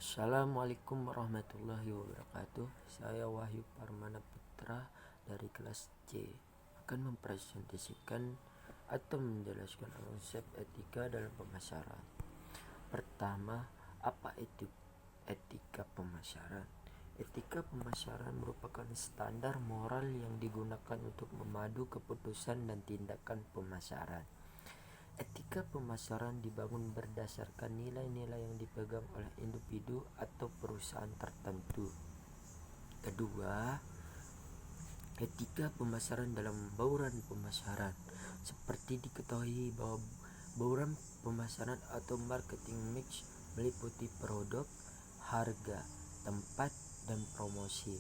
Assalamualaikum warahmatullahi wabarakatuh. Saya Wahyu Parmana Putra dari kelas C akan mempresentasikan atau menjelaskan konsep etika dalam pemasaran. Pertama, apa itu etika pemasaran? Etika pemasaran merupakan standar moral yang digunakan untuk memadu keputusan dan tindakan pemasaran. Etika pemasaran dibangun berdasarkan nilai-nilai yang dipegang oleh individu atau perusahaan tertentu. Kedua, etika pemasaran dalam bauran pemasaran. Seperti diketahui bahwa bauran pemasaran atau marketing mix meliputi produk, harga, tempat, dan promosi.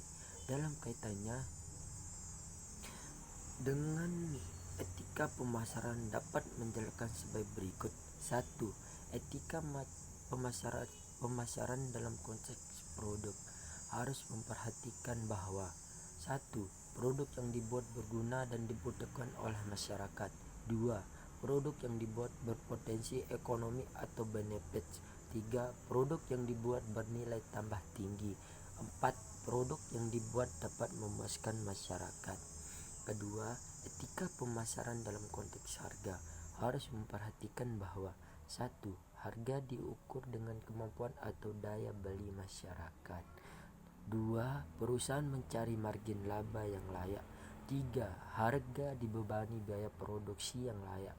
Dalam kaitannya dengan etika pemasaran dapat menjelaskan sebagai berikut. 1. Etika pemasaran dalam konteks produk harus memperhatikan bahwa 1. Produk yang dibuat berguna dan dibutuhkan oleh masyarakat. 2. Produk yang dibuat berpotensi ekonomi atau benefits. 3. Produk yang dibuat bernilai tambah tinggi. 4. Produk yang dibuat dapat memuaskan masyarakat. Kedua, etika pemasaran dalam konteks harga harus memperhatikan bahwa 1. Harga diukur dengan kemampuan atau daya beli masyarakat. 2. Perusahaan mencari margin laba yang layak. 3. Harga dibebani biaya produksi yang layak.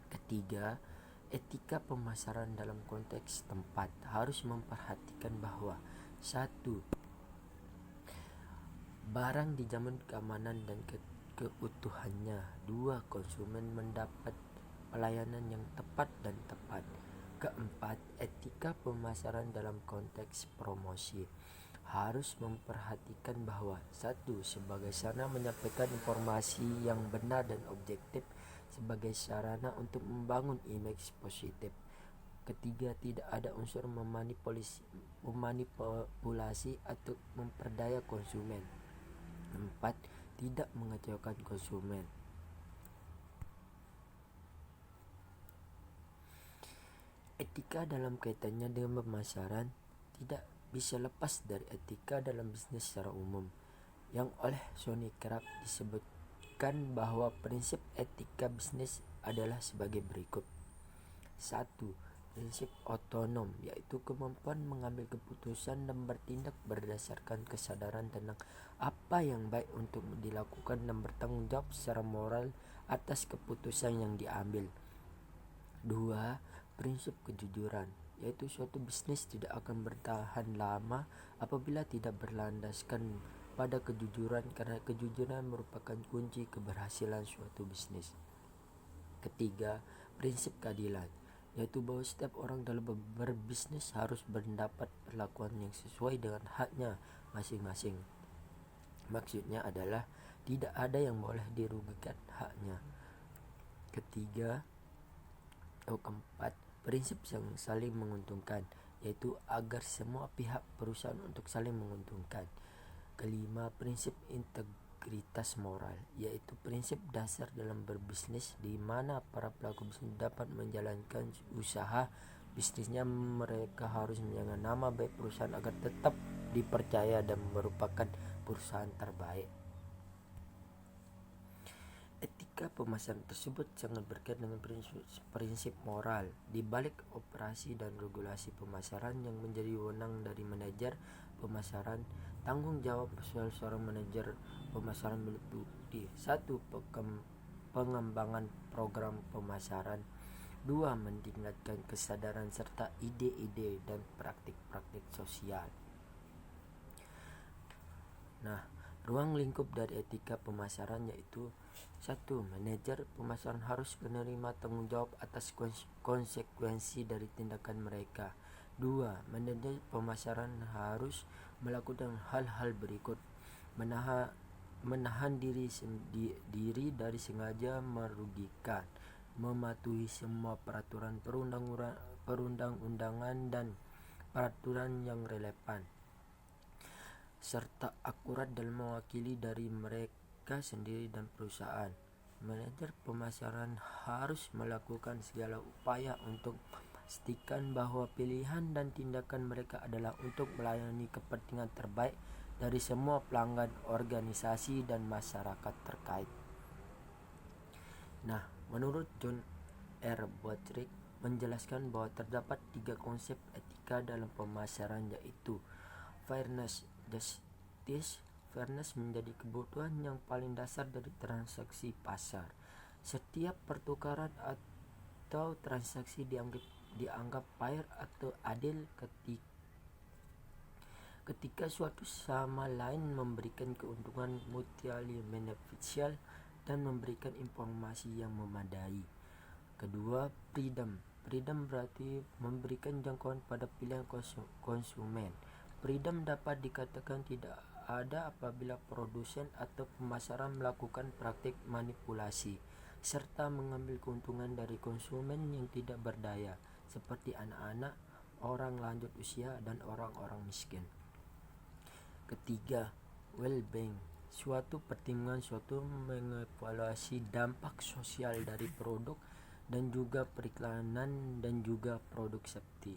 Ketiga, etika pemasaran dalam konteks tempat harus memperhatikan bahwa 1. Barang dijamin keamanan dan keutuhannya. 2. Konsumen mendapat pelayanan yang tepat dan tepat. Keempat, etika pemasaran dalam konteks promosi harus memperhatikan bahwa 1. Sebagai sarana menyampaikan informasi yang benar dan objektif sebagai sarana untuk membangun image positif. Ketiga, tidak ada unsur memanipulasi atau memperdaya konsumen. 4. Tidak mengecewakan konsumen. Etika dalam kaitannya dengan pemasaran tidak bisa lepas dari etika dalam bisnis secara umum, yang oleh Sonny kerap disebutkan bahwa prinsip etika bisnis adalah sebagai berikut. 1. Prinsip otonom, yaitu kemampuan mengambil keputusan dan bertindak berdasarkan kesadaran tentang apa yang baik untuk dilakukan dan bertanggung jawab secara moral atas keputusan yang diambil. 2. Prinsip kejujuran, yaitu suatu bisnis tidak akan bertahan lama apabila tidak berlandaskan pada kejujuran, karena kejujuran merupakan kunci keberhasilan suatu bisnis. Ketiga, prinsip keadilan, yaitu bahwa setiap orang dalam berbisnis harus mendapat perlakuan yang sesuai dengan haknya masing-masing. Maksudnya adalah tidak ada yang boleh dirugikan haknya. Keempat, prinsip yang saling menguntungkan, yaitu agar semua pihak perusahaan untuk saling menguntungkan. Kelima, prinsip integritas moral, yaitu prinsip dasar dalam berbisnis di mana para pelaku bisnis dapat menjalankan usaha bisnisnya. Mereka harus menjaga nama baik perusahaan agar tetap dipercaya dan merupakan perusahaan terbaik. Etika pemasaran tersebut sangat berkaitan dengan prinsip moral di balik operasi dan regulasi pemasaran yang menjadi wewenang dari manajer pemasaran. Tanggung jawab seorang manajer pemasaran meliputi 1. Pengembangan program pemasaran. 2. Meningkatkan kesadaran serta ide-ide dan praktik-praktik sosial. Ruang lingkup dari etika pemasaran yaitu 1. Manajer pemasaran harus menerima tanggung jawab atas konsekuensi dari tindakan mereka. 2. Manajer pemasaran harus melakukan hal-hal berikut: menahan diri dari sengaja merugikan, mematuhi semua peraturan perundang-undangan dan peraturan yang relevan, serta akurat dalam mewakili dari mereka sendiri dan perusahaan. Manajer pemasaran harus melakukan segala upaya untuk memastikan bahwa pilihan dan tindakan mereka adalah untuk melayani kepentingan terbaik dari semua pelanggan, organisasi, dan masyarakat terkait. Nah, menurut John R. Buttrick menjelaskan bahwa terdapat 3 konsep etika dalam pemasaran, yaitu fairness, justice. Fairness menjadi kebutuhan yang paling dasar dari transaksi pasar. Setiap pertukaran atau transaksi dianggap fair atau adil ketika suatu sama lain memberikan keuntungan mutually beneficial dan memberikan informasi yang memadai. Kedua, freedom. Freedom berarti memberikan jangkauan pada pilihan konsumen. Freedom dapat dikatakan tidak ada apabila produsen atau pemasaran melakukan praktik manipulasi serta mengambil keuntungan dari konsumen yang tidak berdaya, seperti anak-anak, orang lanjut usia, dan orang-orang miskin. Ketiga, well-being. Suatu pertimbangan mengevaluasi dampak sosial dari produk dan juga periklanan dan juga produk safety.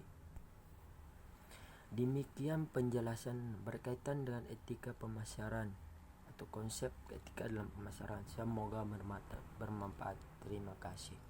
Demikian penjelasan berkaitan dengan etika pemasaran atau konsep etika dalam pemasaran. Semoga bermanfaat. Terima kasih.